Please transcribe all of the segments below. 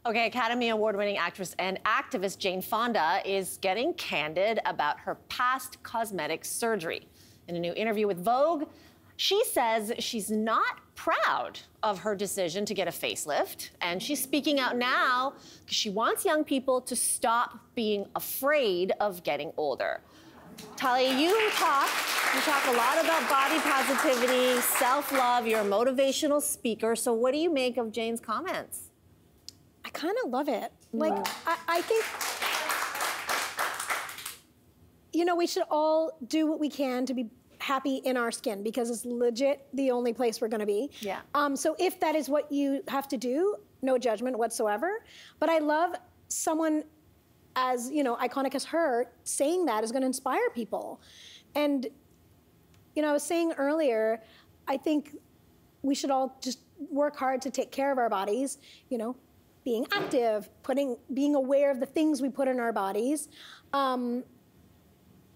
Okay, Academy Award-winning actress and activist Jane Fonda is getting candid about her past cosmetic surgery. In a new interview with Vogue, she says she's not proud of her decision to get a facelift, and she's speaking out now because she wants young people to stop being afraid of getting older. Talia, you talk a lot about body positivity, self-love. You're a motivational speaker. So what do you make of Jane's comments? I kind of love it. Like, I think, you know, we should all do what we can to be happy in our skin because it's legit the only place we're gonna be. Yeah. So if that is what you have to do, no judgment whatsoever. But I love someone as, you know, iconic as her saying that is gonna inspire people. And, you know, I was saying earlier, I think we should all just work hard to take care of our bodies, you know, being active, being aware of the things we put in our bodies. And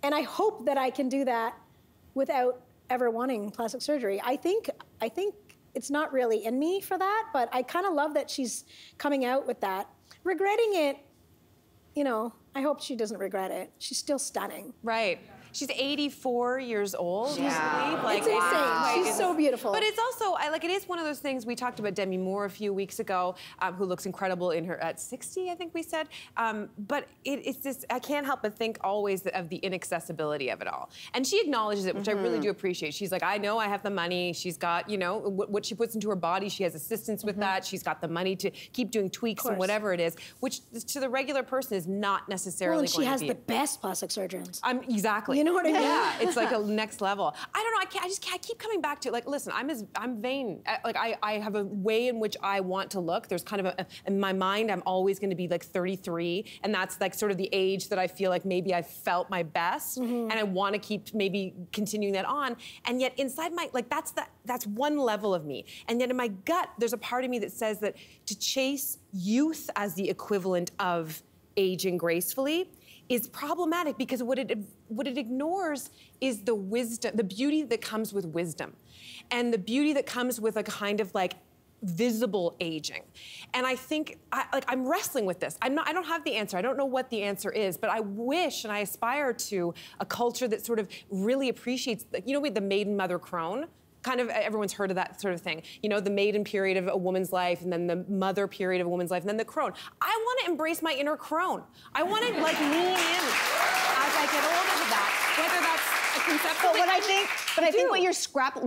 I hope that I can do that without ever wanting plastic surgery. I think it's not really in me for that, but I kind of love that she's coming out with that. Regretting it, you know, I hope she doesn't regret it. She's still stunning. Right. She's 84 years old. Yeah. Like, it's insane. She's so beautiful. But it's also, it is one of those things. We talked about Demi Moore a few weeks ago, who looks incredible in her, at 60, I think we said. But it's this, I can't help but think always of the inaccessibility of it all. And she acknowledges it, which I really do appreciate. She's like, I know I have the money. She's got, you know, what she puts into her body. She has assistance with that. She's got the money to keep doing tweaks and whatever it is, which to the regular person is not necessarily going to be. Well, and she has the best plastic surgeons. Exactly. You know what I mean? Yeah, it's like a next level. I don't know, I keep coming back to, like, listen, I'm vain. Like, I have a way in which I want to look. There's kind of in my mind, I'm always gonna be like 33, and that's like sort of the age that I feel like maybe I felt my best, and I wanna keep maybe continuing that on. And yet inside my, like, that's one level of me. And yet in my gut, there's a part of me that says that to chase youth as the equivalent of aging gracefully is problematic, because what it ignores is the wisdom, the beauty that comes with wisdom, and the beauty that comes with a kind of like visible aging. And I think, I'm wrestling with this. I don't have the answer. I don't know what the answer is, but I wish and I aspire to a culture that sort of really appreciates, you know, the maiden mother crone. Kind of, everyone's heard of that sort of thing. You know, the maiden period of a woman's life, and then the mother period of a woman's life, and then the crone. I want to embrace my inner crone. I want to, like, lean in as I get older to that, whether that's a conceptual thing. But I think what you're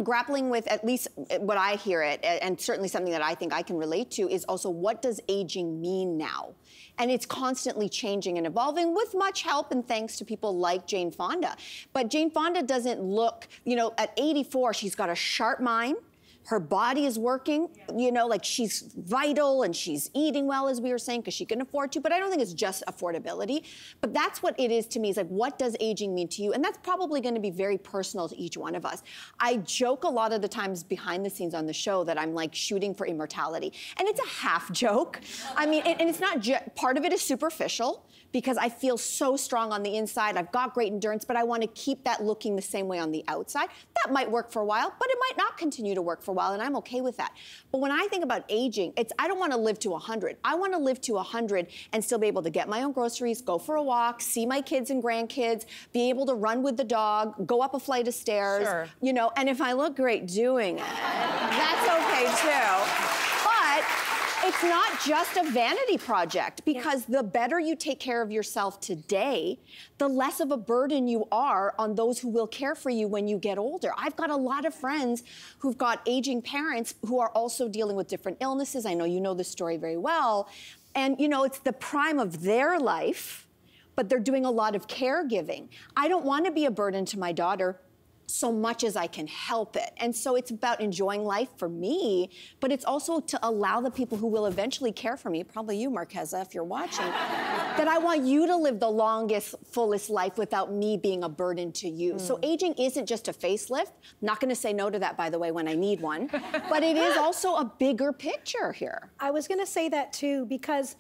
grappling with, at least what I hear it, and certainly something that I think I can relate to, is also what does aging mean now? And it's constantly changing and evolving with much help and thanks to people like Jane Fonda. But Jane Fonda doesn't look, you know, at 84, she's got a sharp mind. Her body is working, you know, like she's vital and she's eating well, as we were saying, because she can afford to. But I don't think it's just affordability. But that's what it is to me, is like, what does aging mean to you? And that's probably going to be very personal to each one of us. I joke a lot of the times behind the scenes on the show that I'm like shooting for immortality. And it's a half joke. I mean, and it's not just, part of it is superficial, because I feel so strong on the inside. I've got great endurance, but I want to keep that looking the same way on the outside. That might work for a while, but it might not continue to work for a while, and I'm okay with that. But when I think about aging, I don't want to live to 100. I want to live to 100 and still be able to get my own groceries, go for a walk, see my kids and grandkids, be able to run with the dog, go up a flight of stairs, you know, and if I look great doing it, that's okay too. But it's not just a vanity project, because the better you take care of yourself today, the less of a burden you are on those who will care for you when you get older. I've got a lot of friends who've got aging parents who are also dealing with different illnesses. I know you know this story very well. And, you know, it's the prime of their life, but they're doing a lot of caregiving. I don't want to be a burden to my daughter so much as I can help it. And so it's about enjoying life for me, but it's also to allow the people who will eventually care for me, probably you, Marqueza, if you're watching, that I want you to live the longest, fullest life without me being a burden to you. So aging isn't just a facelift. I'm not gonna say no to that, by the way, when I need one, but it is also a bigger picture here. I was gonna say that too, because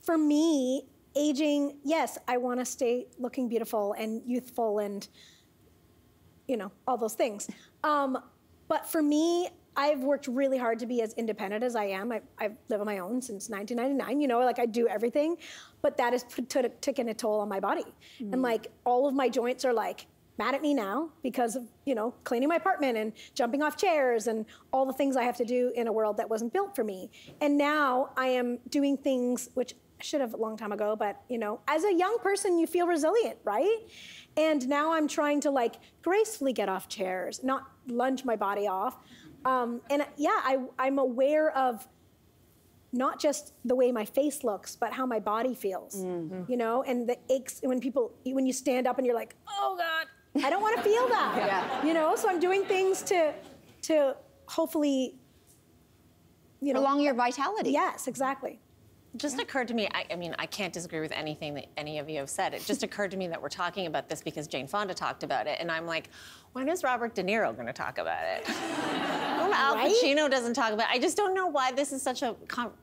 for me, aging, yes, I wanna stay looking beautiful and youthful and, you know, all those things. But for me, I've worked really hard to be as independent as I am. I've lived on my own since 1999, you know, like I do everything, but that has taken a toll on my body. And like all of my joints are like mad at me now because of, you know, cleaning my apartment and jumping off chairs and all the things I have to do in a world that wasn't built for me. And now I am doing things which I should have a long time ago, but you know, as a young person, you feel resilient, right? And now I'm trying to like gracefully get off chairs, not lunge my body off. And yeah, I'm aware of not just the way my face looks, but how my body feels, you know, and the aches when you stand up and you're like, oh God, I don't want to feel that, you know? So I'm doing things to hopefully, you know. Prolong your vitality. Yes, exactly. It just occurred to me, I mean, I can't disagree with anything that any of you have said. It just occurred to me that we're talking about this because Jane Fonda talked about it, and I'm like, when is Robert De Niro going to talk about it? Al Pacino doesn't talk about it. I just don't know why this is such a,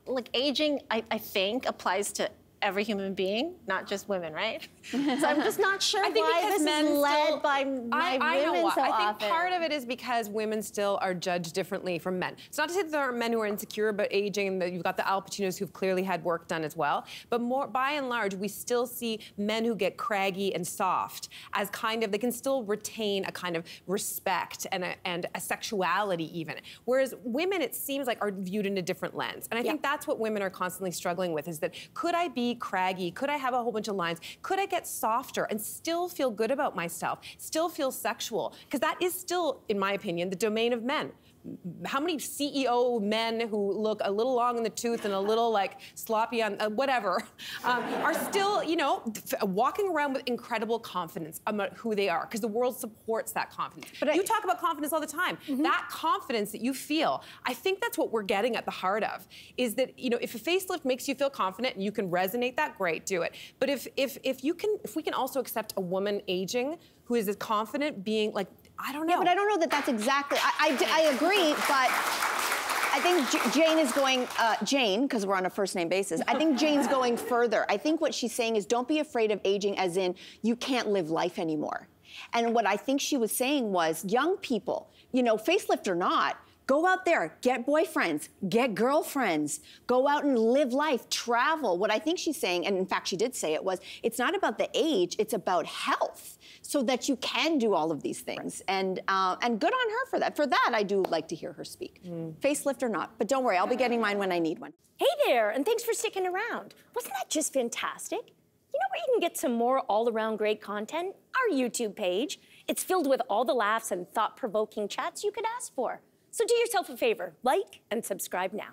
like aging, I think, applies to every human being, not just women, right? So I'm just not sure why this is led by women so often. I think part of it is because women still are judged differently from men. It's not to say that there are men who are insecure about aging and that you've got the Al Pacinos who've clearly had work done as well, but more by and large, we still see men who get craggy and soft as kind of, they can still retain a kind of respect and a sexuality even. Whereas women, it seems like, are viewed in a different lens. And I think that's what women are constantly struggling with, is that could I be craggy? Could I have a whole bunch of lines? Could I get softer and still feel good about myself, still feel sexual? Because that is still, in my opinion, the domain of men. How many CEO men who look a little long in the tooth and a little like sloppy on whatever are still, you know, walking around with incredible confidence about who they are, because the world supports that confidence. But you talk about confidence all the time. That confidence that you feel, I think that's what we're getting at the heart of, is that, you know, if a facelift makes you feel confident and you can resonate that, great, do it. But if we can also accept a woman aging who is as confident, being like, I don't know. Yeah, but I don't know that that's exactly, I agree, but I think Jane is going, Jane, because we're on a first name basis, I think Jane's going further. I think what she's saying is don't be afraid of aging as in you can't live life anymore. And what I think she was saying was young people, you know, facelift or not, go out there, get boyfriends, get girlfriends, go out and live life, travel. What I think she's saying, and in fact she did say it, was it's not about the age, it's about health, so that you can do all of these things. And good on her for that. For that, I do like to hear her speak. Facelift or not, but don't worry, I'll be getting mine when I need one. Hey there, and thanks for sticking around. Wasn't that just fantastic? You know where you can get some more all-around great content? Our YouTube page. It's filled with all the laughs and thought-provoking chats you could ask for. So do yourself a favor, like and subscribe now.